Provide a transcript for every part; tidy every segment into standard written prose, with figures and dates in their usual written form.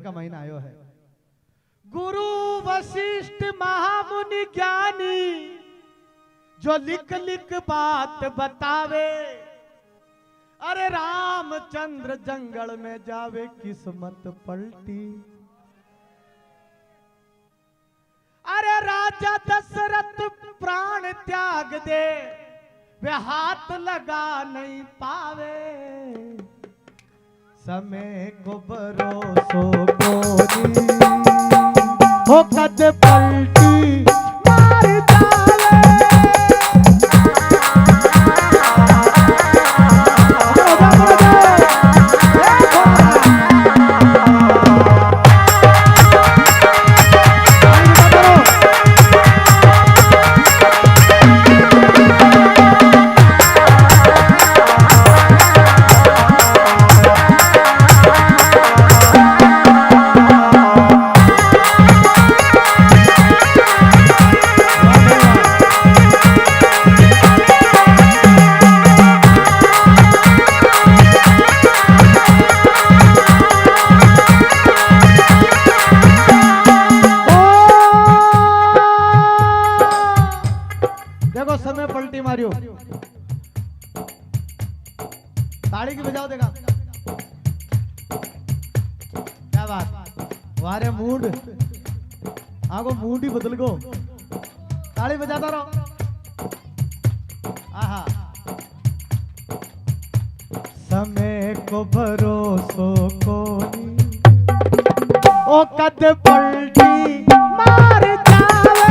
का महीना आयो है। गुरु वशिष्ठ महामुनि ज्ञानी जो लिख लिख बात बतावे, अरे रामचंद्र जंगल में जावे किस्मत पलटी। अरे राजा दशरथ प्राण त्याग दे, वे हाथ लगा नहीं पावे, समय को भरोसो कोनी हो कद पलटी मार जावे। ताड़ी की बजाओ देगा क्या बात, वारे मूड आगो मूड ही बदल गो, ताड़ी बजाता रहो। आहा समय को भरोसो कोनी ओ कद पलटी मार जावे।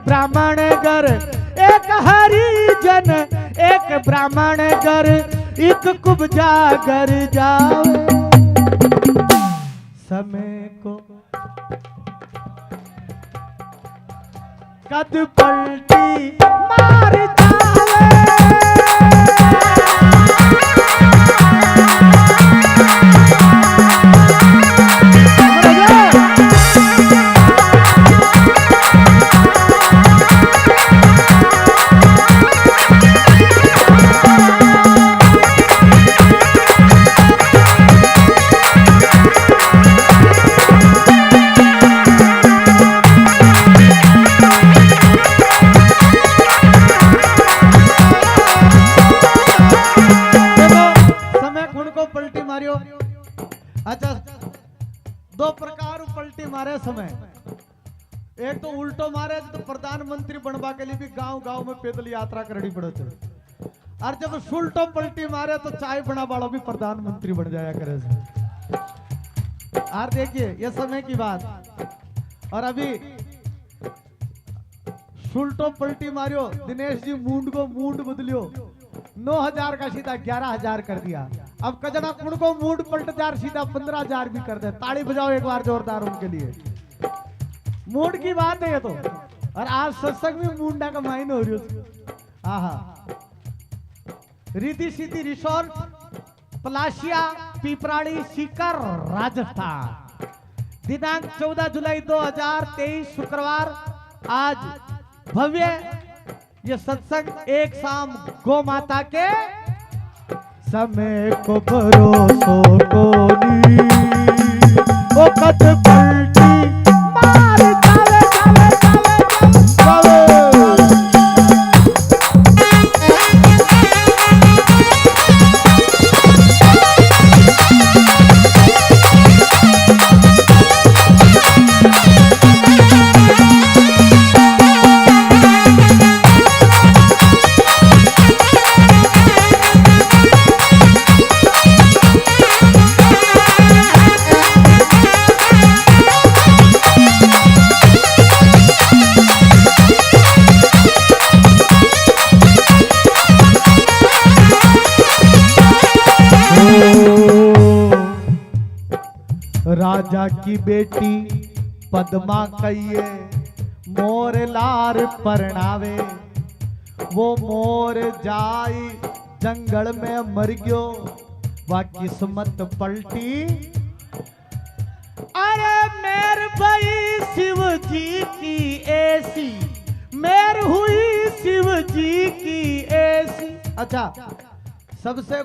ब्राह्मण घर एक हरिजन, एक ब्राह्मण घर एक कुब्जा घर जावे। समय को कद पलटी मार जावे। अच्छा दो प्रकार पलटी मारे समय, एक तो उल्टो मारे तो प्रधानमंत्री बनवा के लिए भी गांव गांव में पैदल यात्रा करनी पड़े थे, और जब सुल्टो पलटी मारे तो चाय बना वाला भी प्रधानमंत्री बन जाया करे। और देखिए ये समय की बात, और अभी सुल्टो पलटी मारियो दिनेश जी मूड को मूड बदलियो, 9,000 का सीधा 11,000 कर दिया। अब कजना उनको मूड पलट जार सीधा 15,000 भी कर दे। ताड़ी बजाओ एक बार जोरदार उनके लिए। मूड की बात है ये तो, और आज सत्संग में मूंडा का माइन हो रही है। आहा रिद्धि सिद्धि रिसोर्ट पलाशिया पिपराड़ी सीकर राजस्थान, दिनांक 14 जुलाई 2023 शुक्रवार। आज भव्य ये सत्संग एक शाम गौ माता के समय को भरोसो कोनी ओ कद पलटी मार जावे जावे जावे राजा की बेटी पद्मा कहिए मोर लार परणावे वो मोर जाई जंगल में मर गयो वा किस्मत पलटी। अरे मेर भाई शिव जी की ऐसी मेर हुई शिव जी की ऐसी। अच्छा, सबसे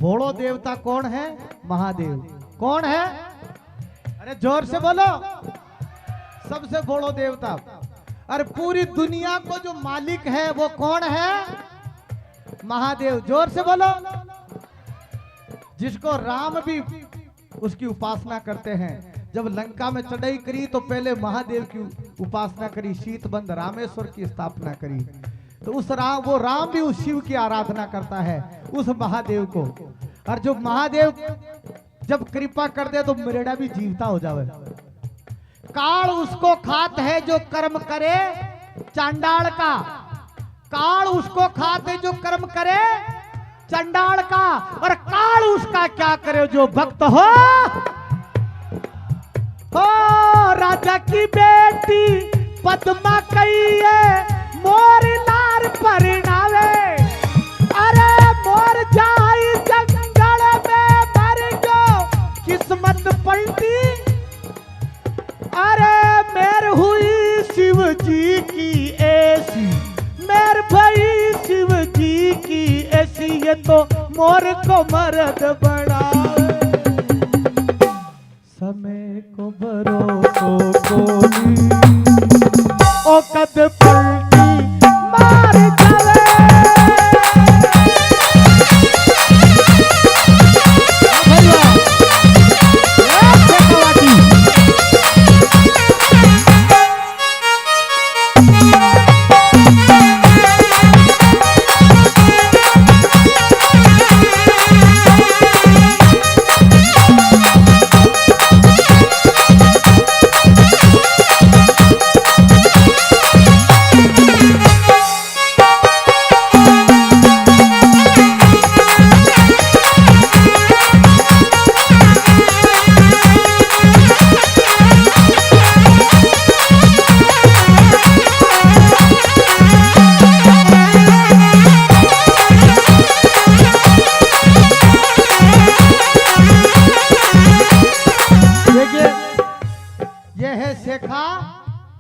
भोड़ो देवता कौन है? महादेव। कौन है? अरे जोर से बोलो। सबसे बड़ो देवता। अरे पूरी दुनिया को जो मालिक है वो कौन है? महादेव। जोर से बोलो। जिसको राम भी उसकी उपासना करते हैं। जब लंका में चढ़ाई करी तो पहले महादेव की उपासना करी, शीतबंध रामेश्वर की स्थापना करी। तो उस राम, वो राम भी उस शिव की आराधना करता है, उस महादेव को। और जो महादेव जब कृपा कर दे तो मरेड़ा भी जीवता हो जावे। काल उसको खात है जो कर्म करे चांडाल का। काल उसको खात है जो कर्म करे चंडाल का। और काल उसका क्या करे जो भक्त हो। राजा की बेटी पद्मा कहिए मोर लार परिणावे। अरे मोर जाई जंगल में मर गयो किस्मत पलटी। अरे मेर हुई शिव जी की ऐसी मेर भाई शिव जी की ऐसी। ये तो मोर को मर्द बनावे। समय को भरोसो कोनी ओ कद पलटी मार जावे।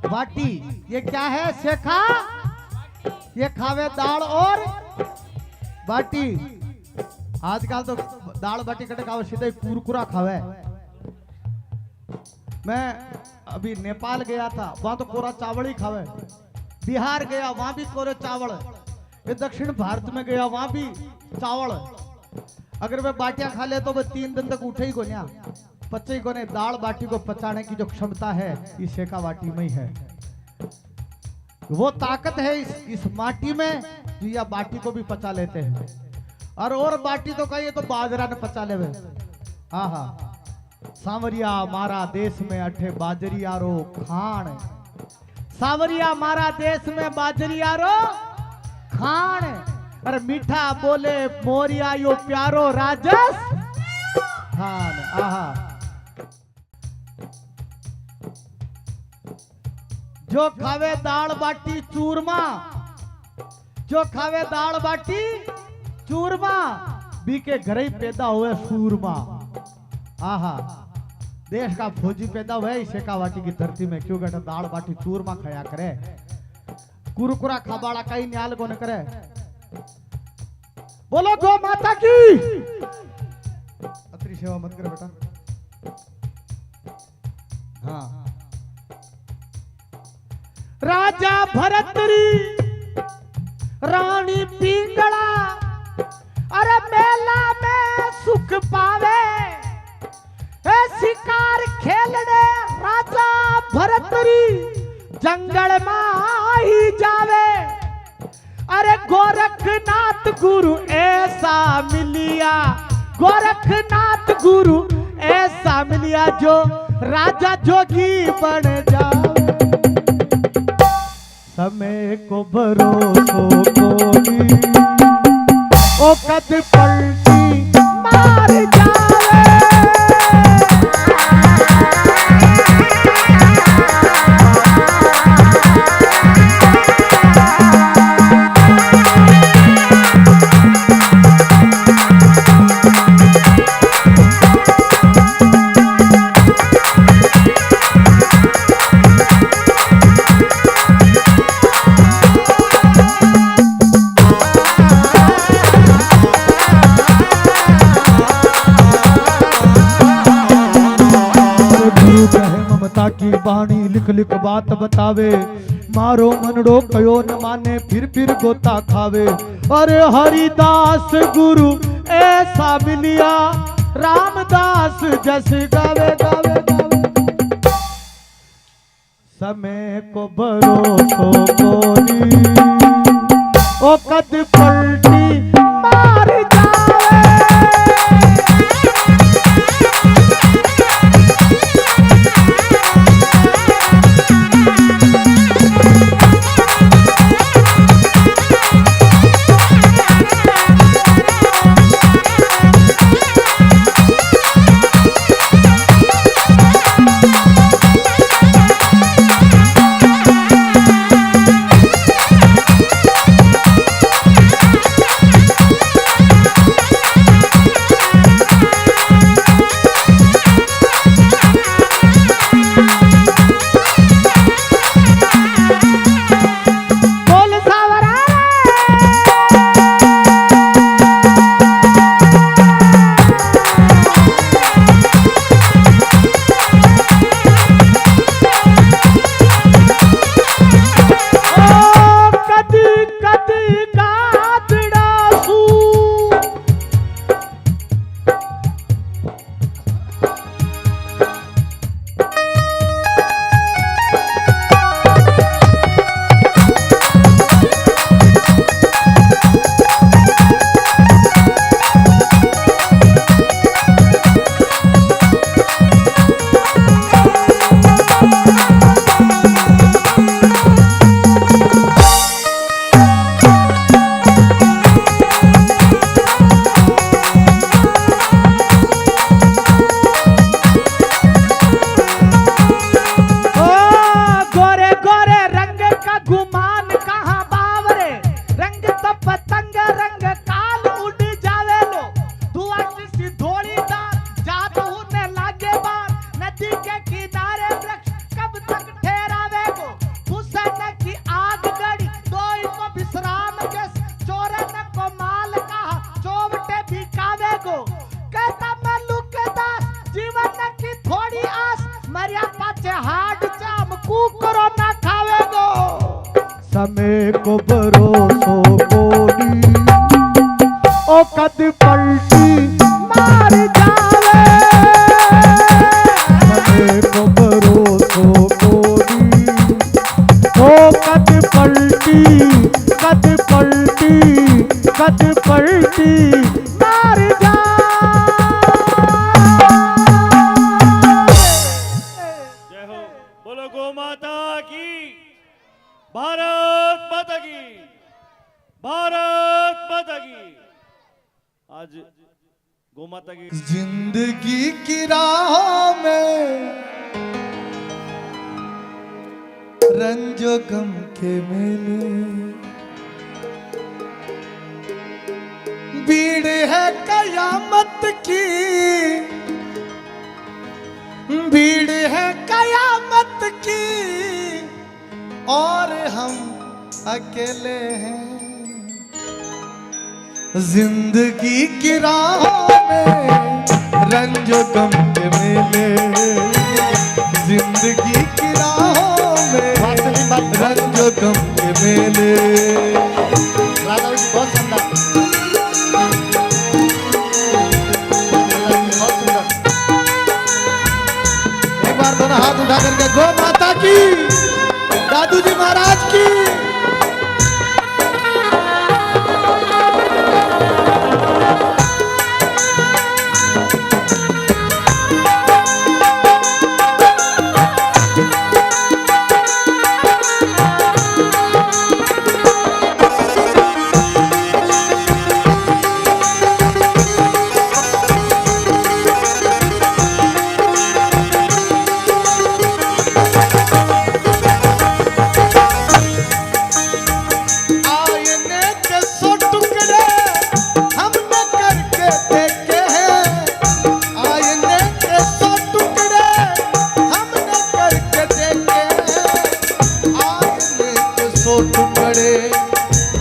बाटी। ये क्या है? शेखा। ये खावे दाल और बाटी। आजकल तो दाल बाटी कटे खावे, सीधे कुरकुरा खावे। मैं अभी नेपाल गया था, वहां तो कोरा चावल ही खावे। बिहार गया, वहां भी कोरे चावल। ये दक्षिण भारत में गया, वहां भी चावल। अगर मैं बाटियां खा ले तो मैं 3 दिन तक उठे ही को नहीं, पचे को नहीं। दाल बाटी को पचाने की जो क्षमता है इस शेखा बाटी में ही है। वो ताकत है इस माटी में, या बाटी को भी पचा लेते हैं। और बाटी तो कहिए तो बाजरा ने पचा ले। हाँ, सांवरिया मारा देश में अठे बाजरियारो खान। सांवरिया मारा देश में बाजरियारो खान। अरे मीठा बोले मोरिया यो प्यारो राजस खान। आहा, जो खावे दाल बाटी चूरमा, जो खावे दाल बाटी चूरमा, बी के घर ही पैदा हुए सूरमा। आहा, देश का फौजी पैदा हुए शेखा बाटी की धरती में। क्यों कहते दाल बाटी चूरमा खाया करे, कुरकुरा खाबाड़ा कहीं न्याल को न करे। बोलो गो माता की। बंद कर बेटा। हाँ, राजा भरतरी रानी पिंगला, अरे मेला में सुख पावे, शिकार खेलने राजा भरतरी जंगल में ही जावे। अरे गोरखनाथ गुरु ऐसा मिलिया, गोरखनाथ गुरु ऐसा मिलिया जो राजा जोगी बन जावे। समय को भरोसो कोई ओ कद पलटी मार जावे। की बाणी लिख लिख बात बतावे, मारो मनड़ो कयो न माने फिर गोता खावे। अरे हरिदास गुरु ऐसा मिलिया, रामदास जस गावे गावे गावे। समय को भरोसो कोनी ओ कद पलटी मार जावे। समय को भरोसो कोनी ओ कद पलटी मार जावे। समय को भरोसो कोनी ओ कद पलटी मार जय हो, बोलो गौ माता की, भारत माता की, भारत माता की। आज गौ माता की जिंदगी की राह में रंजो गम के मेले, भीड़ है कयामत की, भीड़ है कयामत की, और हम अकेले हैं। जिंदगी की राह में रंजो गम के मेले, जिंदगी की राहों में रंजो गम के मेले। राधा जी बहुत सुंदर, बहुत सुंदर। एक बार दोनों हाथ उठा करके गौ माता की, दादू जी महाराज की।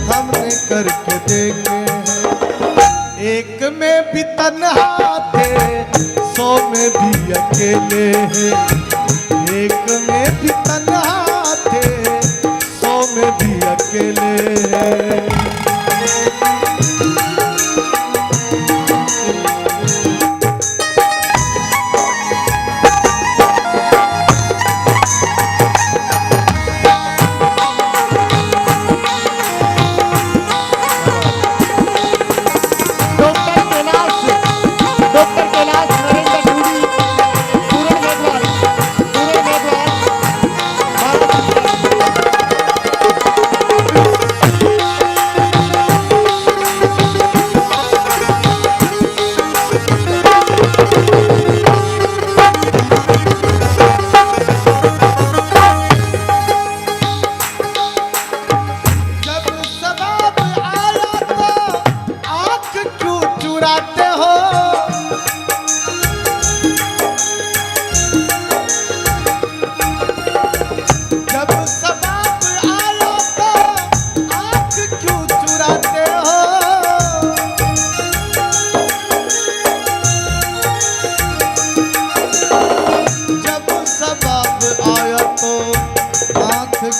हमने करके देखे, एक में भी तन्हा थे, 100 में भी अकेले हैं। एक में भी तन्हा थे, 100 में भी अकेले हैं।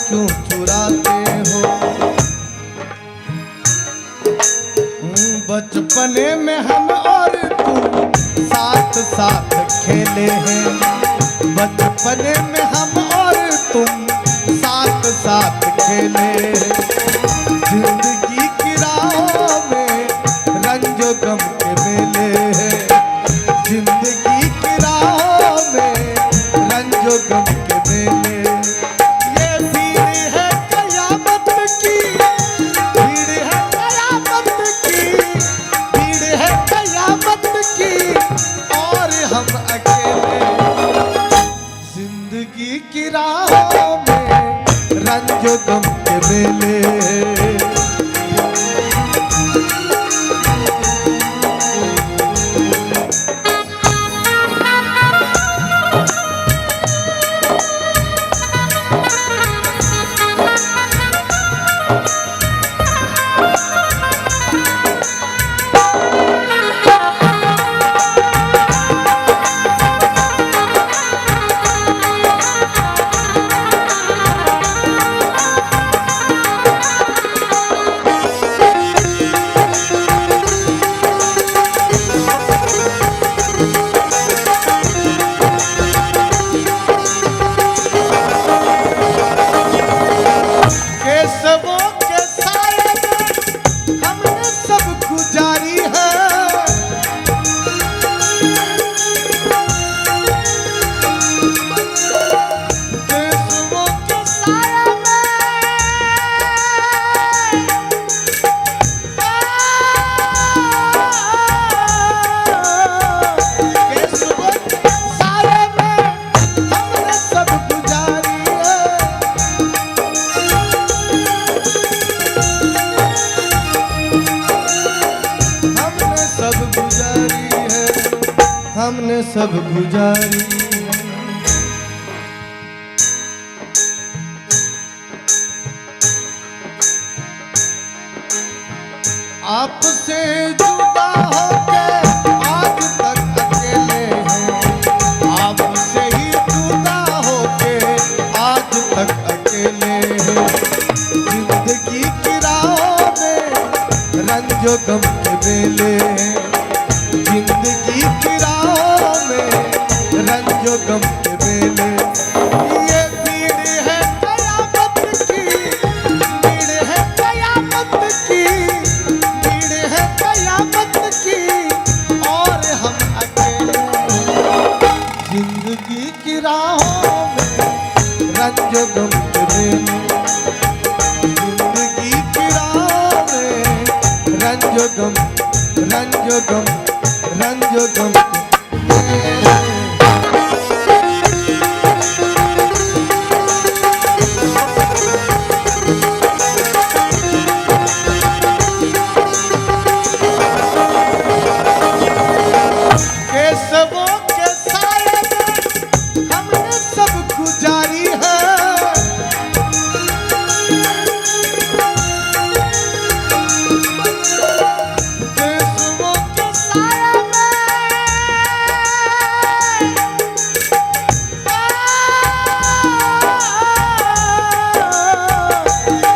क्यों चुराते हो? बचपने में हम और तुम साथ साथ खेले हैं। बचपने में हम और तुम साथ साथ खेले। जिंदगी की राहों में रंजो गम के मेले हैं। जिंदगी की राहों में रंजो गम के मेले। जिंदगी की राहों में रंजो गम के मेले। हमने सब गुजारी आपसे जुदा होके आज तक अकेले गम के मेले, जिंदगी की राह में रंजो गम, रंजो गम, रंजो गम के मेले। केशवों के साए में हमने सब गुजारी है, केशवों के साए में,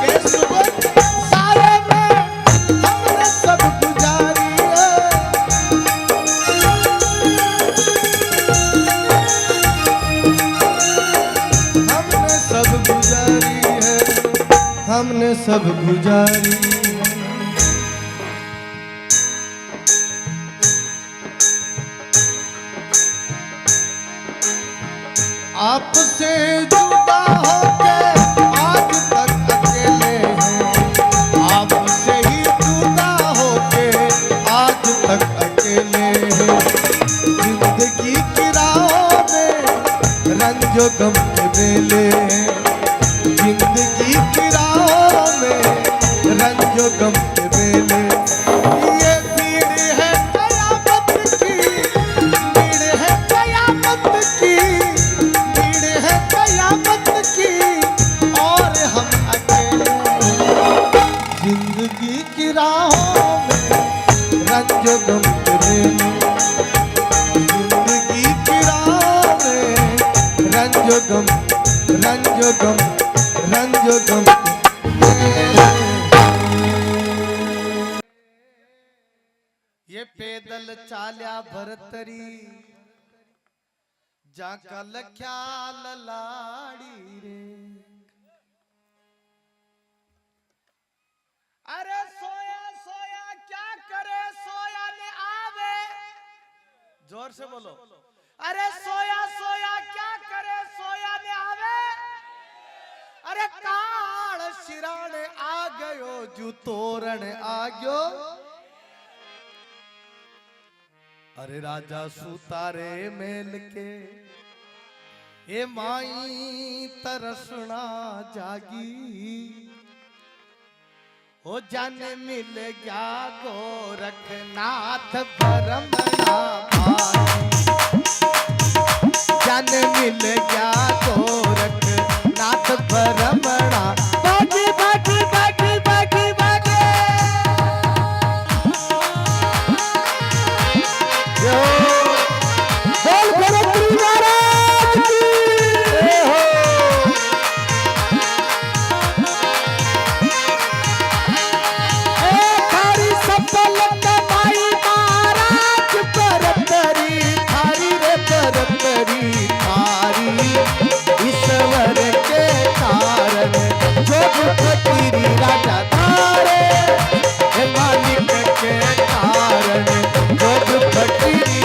केशवों के साए में हमने सब गुजारी है। हमने सब गुजारी है, हमने सब गुजारी है। आपसे जुदा होके आज तक अकेले हैं, आपसे ही जुदा होके आज तक अकेले हैं। जिंदगी की राहों में रंजो गम के मेले, जिंदगी की राहों में रंजो गम के मेले। ये भीड़ है कयामत की, भीड़ है कयामत की, भीड़ है कयामत की, और हम अकेले। जिंदगी की राहों में रंजो गम के मेले, जिंदगी की राह में रंजो गम, रंजो गम, रंजो गम के मेले। ये पैदल चाल्या भरतरी जाका लख्या ललाड़ी रे। अरे सोया सोया क्या करे, सोया ने आवे, जोर से बोलो। अरे सोया सोया क्या करे, सोया ने आवे। अरे काल शिराण आ गयो, जू तोरण आ गयो। अरे राजा सुतारे मेल के, ए माई तरसना जागी। हो जाने मिल गया गोरखनाथ भरमना भाई, जाने मिल गया गोरखनाथ भरमना। बागी बागी बागी बागी बागी यो बोल गोरखपुरी महाराज की हो। ईश्वर के कारण जो फकीरी राजा धारे, मालिक के कारण जो फकीरी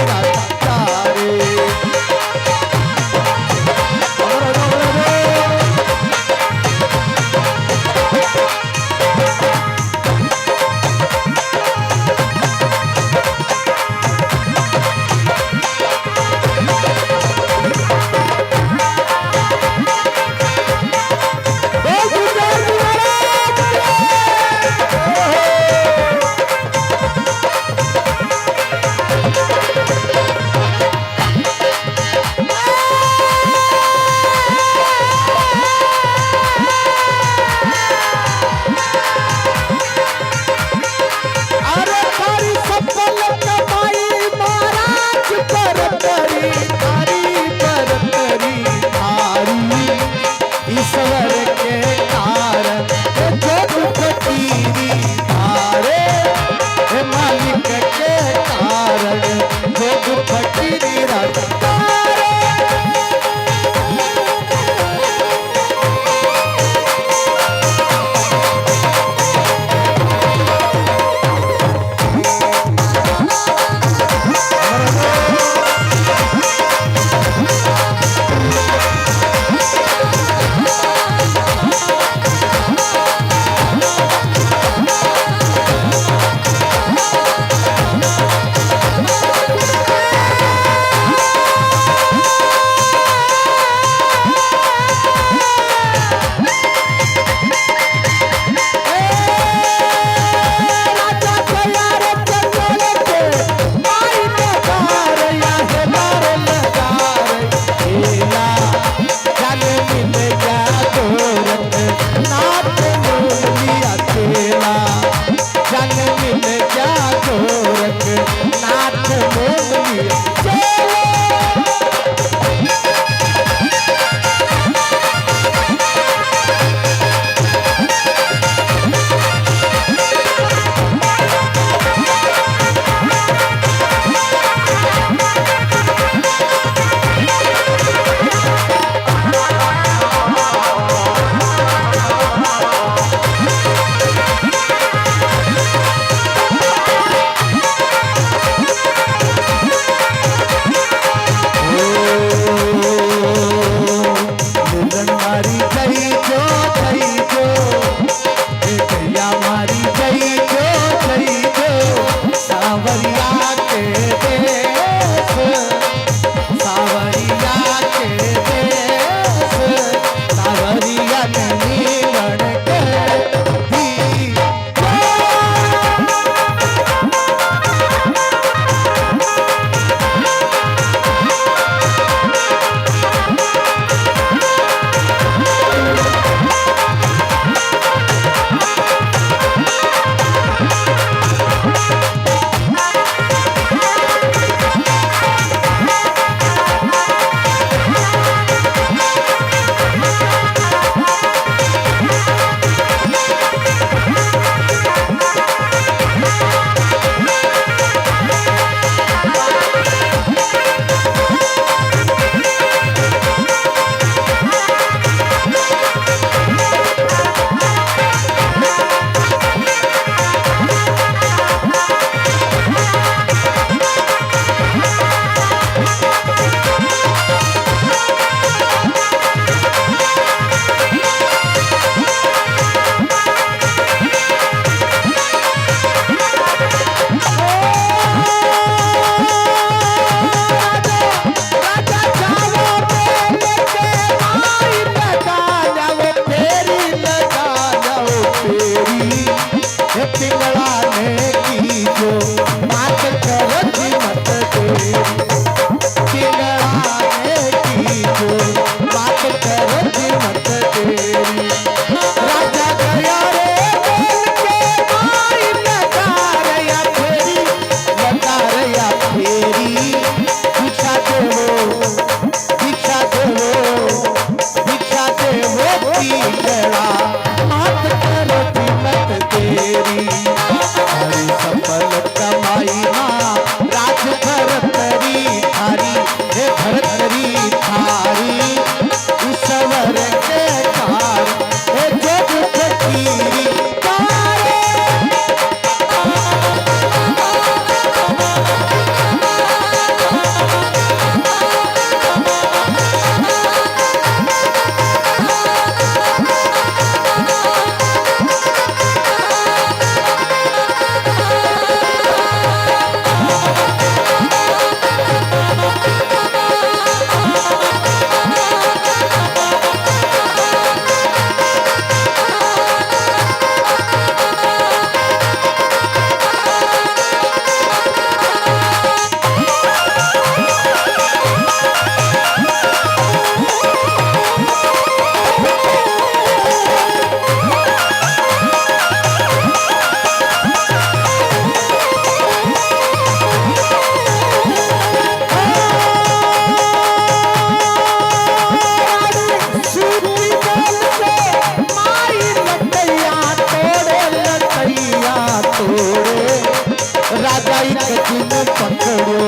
पकड़ो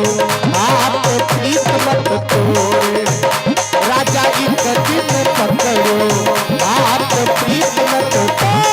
हाथ प्रीत मत तोड़े राजा एक दिन पकड़ो हाथ प्रीत मत तोड़े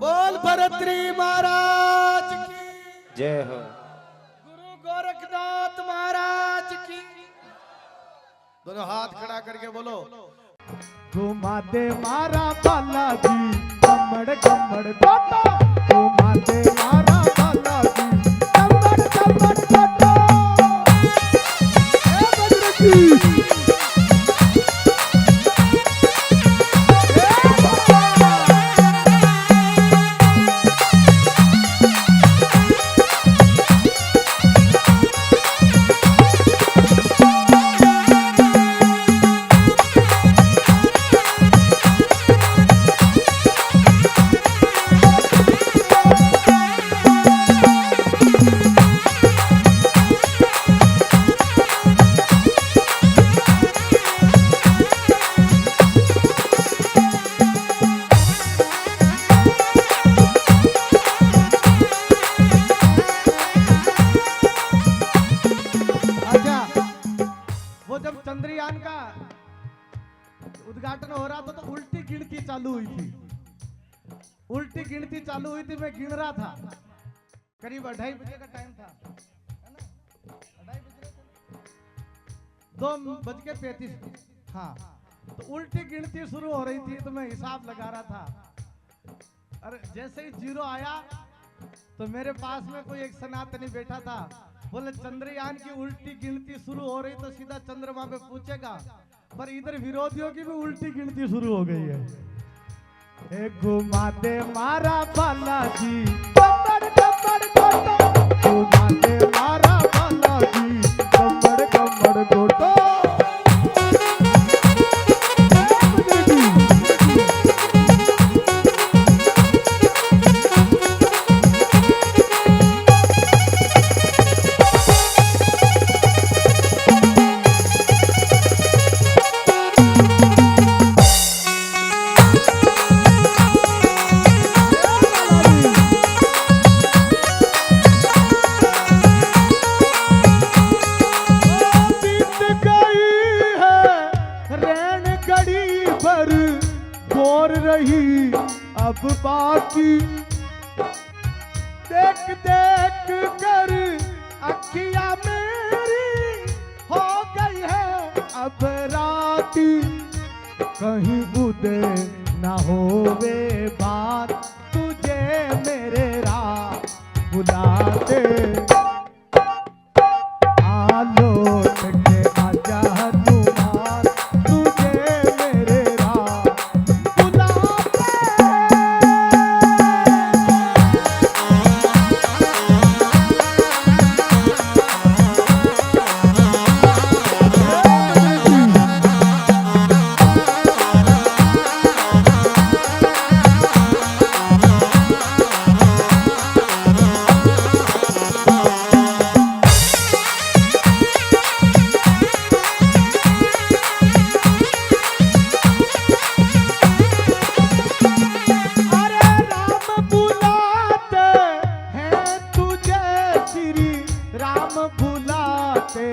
बोल भरतरी महाराज की जय हो गुरु गोरखनाथ महाराज की दोनों हाथ खड़ा करके बोलो घुमा दे मारा बालाजी कमड़ कमड़ टोटो घुमा दे मारा बालाजी कमड़ कमड़ टोटो ए बजरंगी चंद्रयान का उद्घाटन हो रहा था तो उल्टी गिनती चालू हुई थी। उल्टी गिनती चालू हुई थी, मैं गिन रहा था, करीब 2:30 बजे का टाइम था, है ना? 2:35। हाँ, तो उल्टी गिनती शुरू हो रही थी तो मैं हिसाब लगा रहा था। अरे जैसे ही 0 आया तो मेरे पास में कोई एक सनातनी बैठा था, बोले चंद्रयान की उल्टी गिनती शुरू हो रही तो सीधा चंद्रमा पे पूछेगा, पर इधर विरोधियों की भी उल्टी गिनती शुरू हो गई है। घुमा दे मारा बालाजी कमर कमर गोटो, घुमा दे मारा बालाजी कमर कमर गोटो। अब बाकी देख देख कर अखियां मेरी हो गई है अब राती, कहीं उदे न होवे बात तुझे मेरे रात बुला दे। बुलाते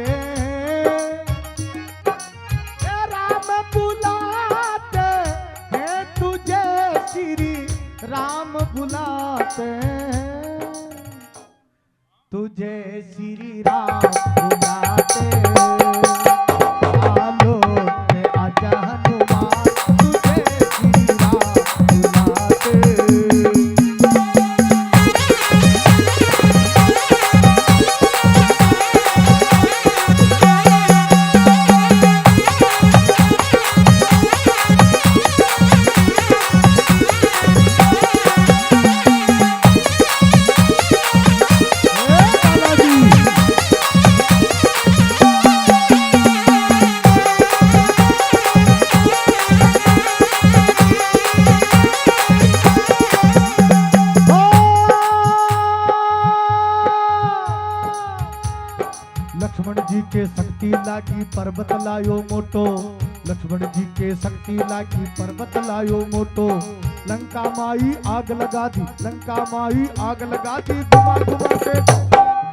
हैं तुझे श्री राम बुलाते तुझे श्री राम बुलाते आलोक में आजा हनुमान तुझे श्री राम बुलाते लक्ष्मण जी के शक्ति लागी पर्वत लायो मोटो लक्ष्मण जी के शक्ति लागी पर्वत लायो मोटो लंका माई आग लगा दी लंका माई आग लगा दी घुमा घुमा के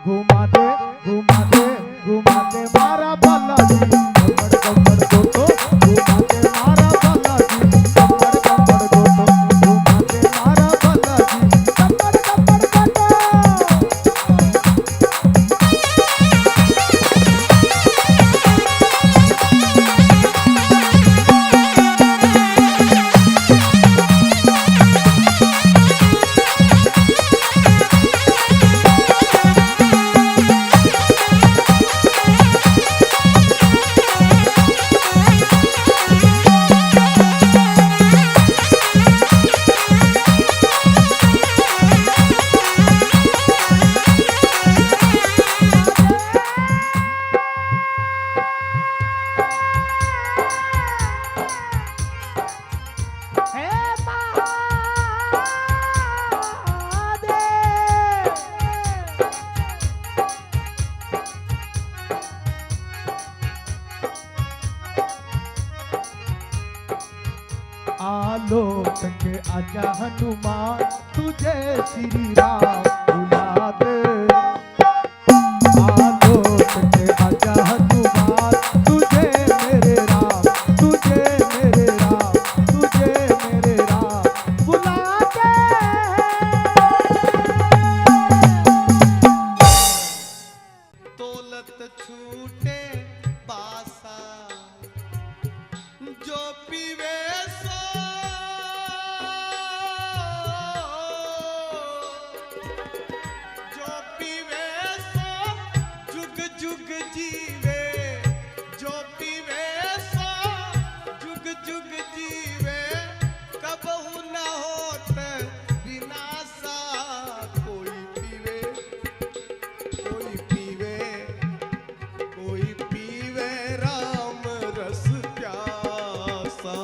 घुमा दे घुमा दे घुमा दे मारा बालाजी गम्बड़ गम्बड़ गोटो घुमा दे मारा बालाजी गम्बड़ गम्बड़ गोटो घुमा दे मारा बालाजी गम्बड़ गम्बड़ गोटो आलोक के आजा हनुमान तुझे श्री राम बुलाते आलोक के आजा हनुमान तुझे मेरे राम तुझे मेरे राम तुझे मेरे राम बुलाते दौलत छूटे पासा जो पीवे सो जो पीवे सो जुग जुग जीवे जो पीवे सो जुग जुग जीवे कबहू न होत विनाशा कोई पीवे कोई पीवे कोई पीवे राम रस प्यासा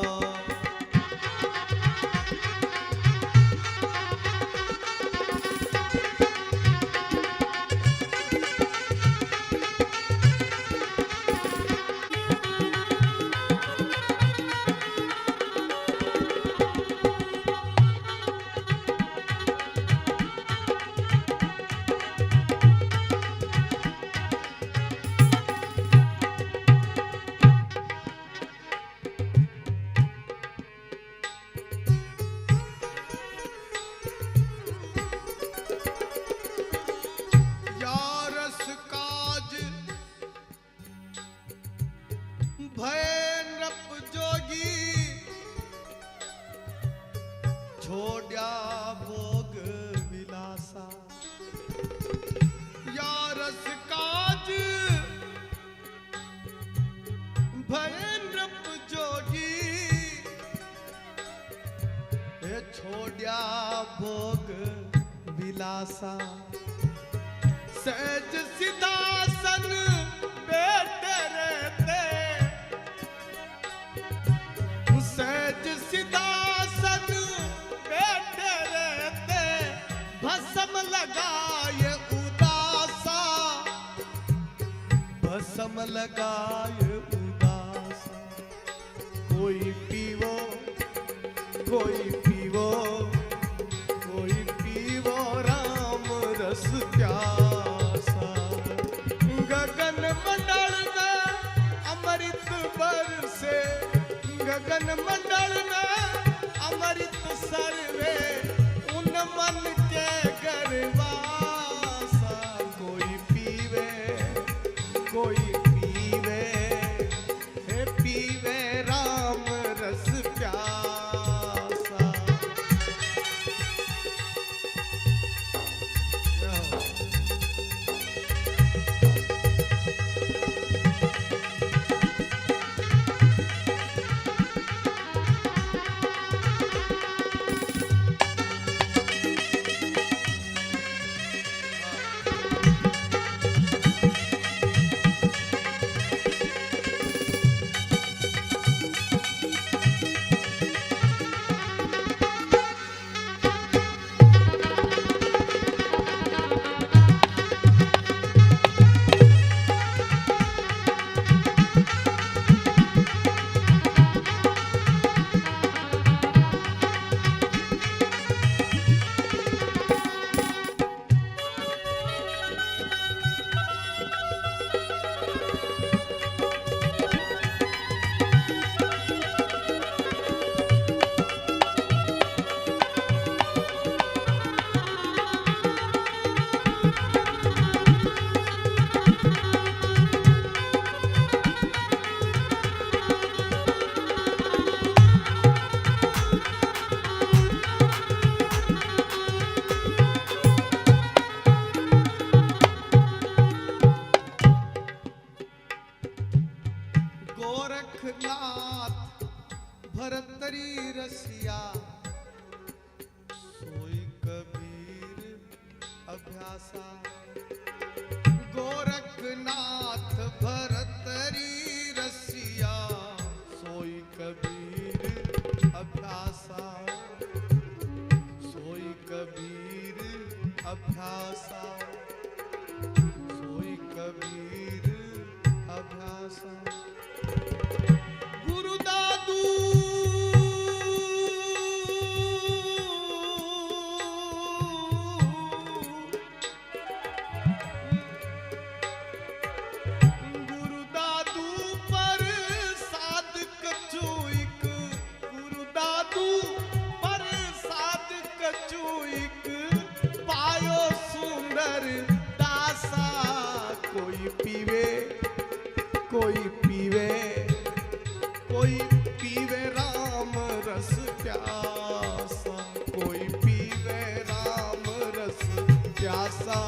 यारस काज भय नप जोगी छोड्या भोग विलासा यारस काज भय नप जोगी छोड्या भोग विलासा सहज सिदासन बैठे रहते सहज सिदासन बैठे रहते भस्म लगाए उदासा भस्म लगाए उदासा कोई पीवो कोई पीवो कोई पीवो राम रस प्यासा गोरखनाथ भरतरी रसिया सोई कबीर अभ्यासा गोरखनाथ भरतरी रसिया सोई कबीर अभ्यासा सोई कबीर अभ्यासा सोई कबीर अभ्यासा गुरु दादू गुरु दादू पर साध कछु एक गुरु दादू पर साध कछु एक पायो सुंदर दासा कोई पीवे कोई पीवे कोई पीवे राम रस प्यासा कोई पीवे राम रस प्यासा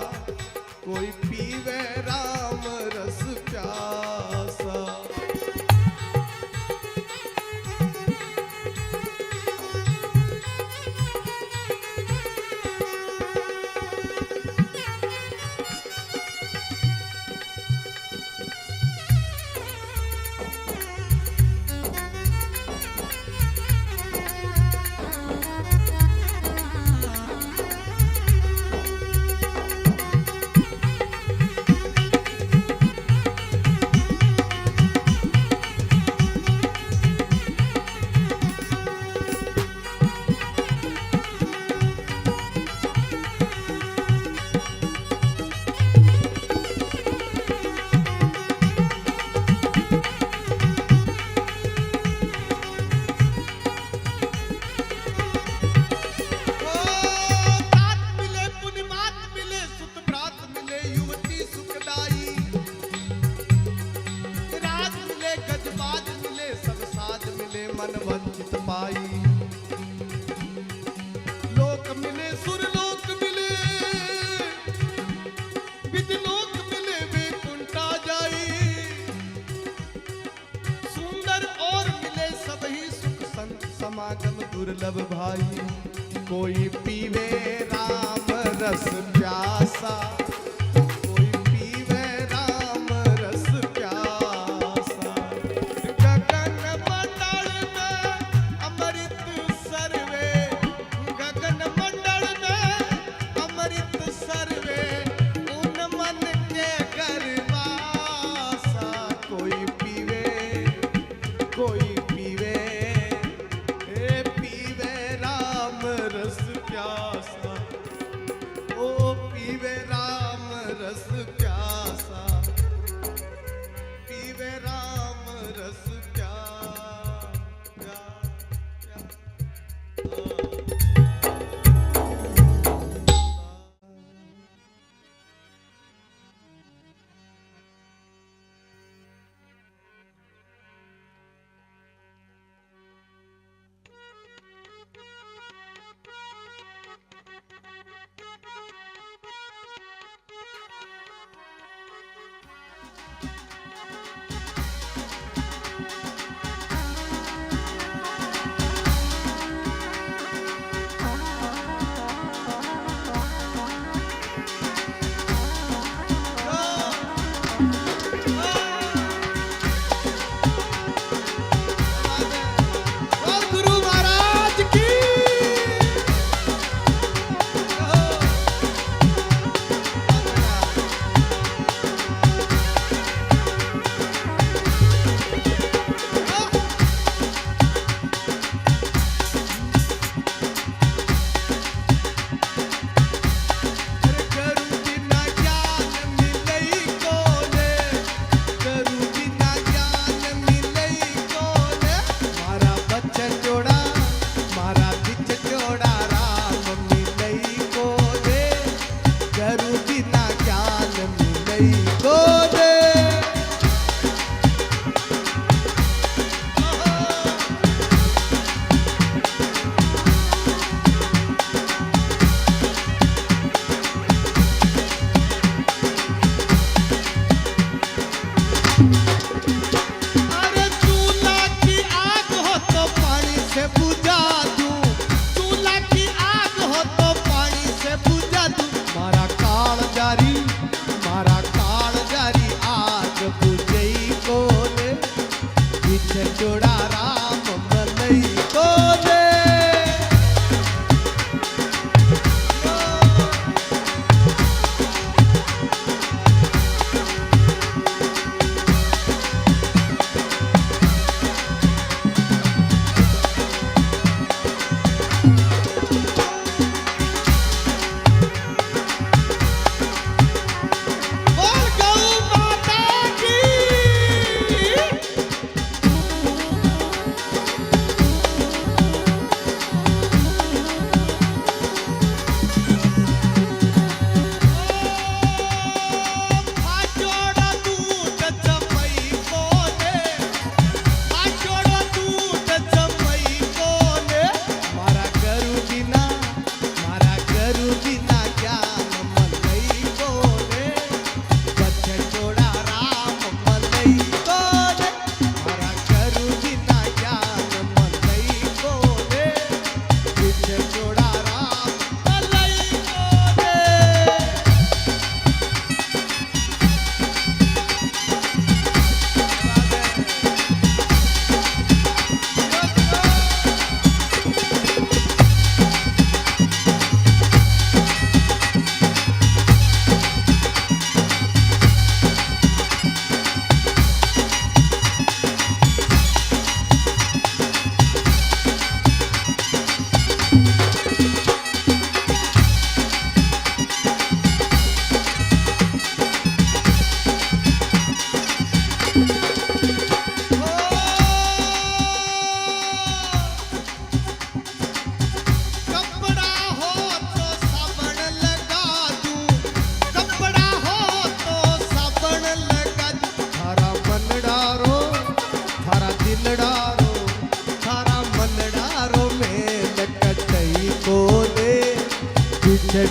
कोई पीवे राम रस प्यासा मन वंचित पाई लोक मिले सुरलोक मिले विद्यलोक मिले वैकुंठा जाई सुंदर और मिले सब ही सुख संत समागम दुर्लभ भाई कोई पीवे राम रस प्यासा कोई पीवे राम रस प्यासा गगन मंडल में अमृत सर्वे गगन मंडल में अमृत सर्वे उन मन के गर्वासा कोई पीवे ए पीवे राम रस प्यासा ओ पीवे राम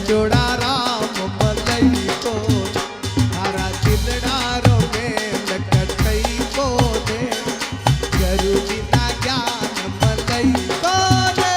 जोड़ा राम मलई को हरा चिलड़ारों में लकटई को दे गुरु बिना ज्ञान मलई को दे।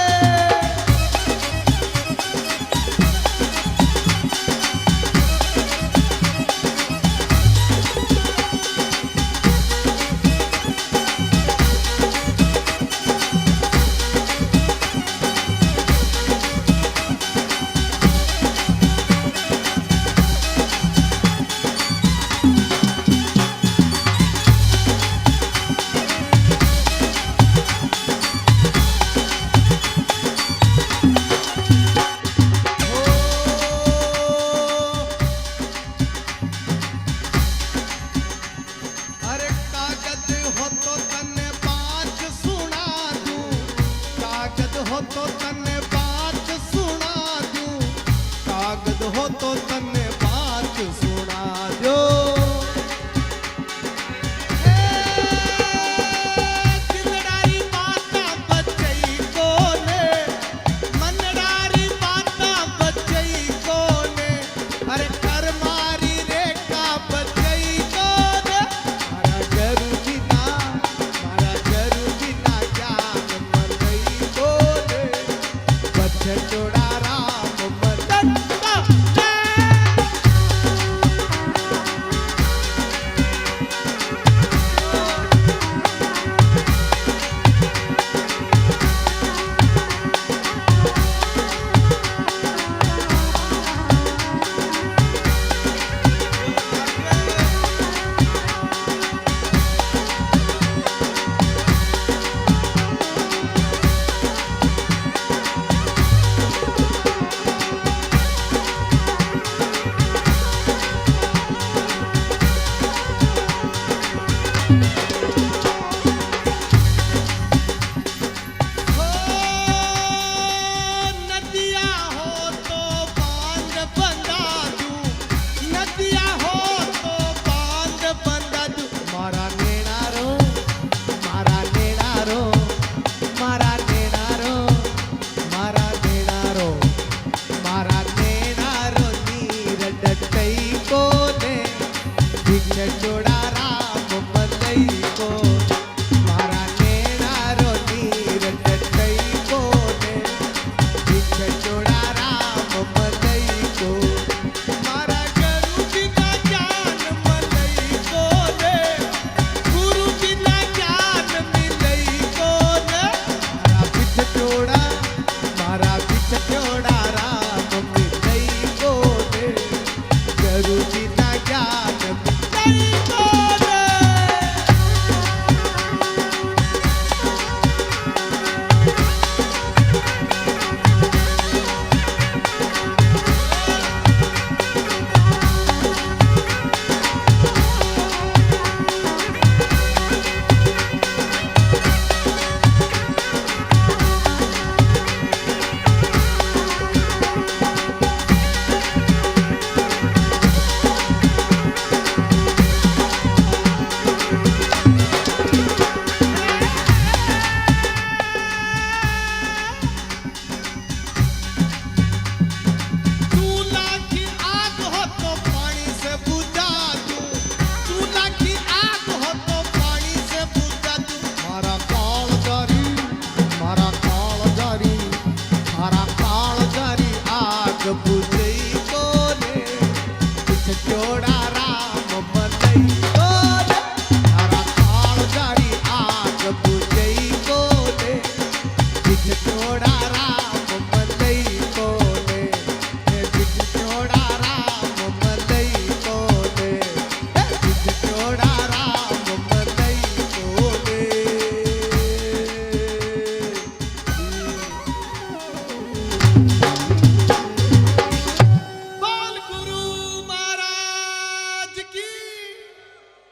अरे कागज हो तो तने बात सुना दूं, कागज हो तो तने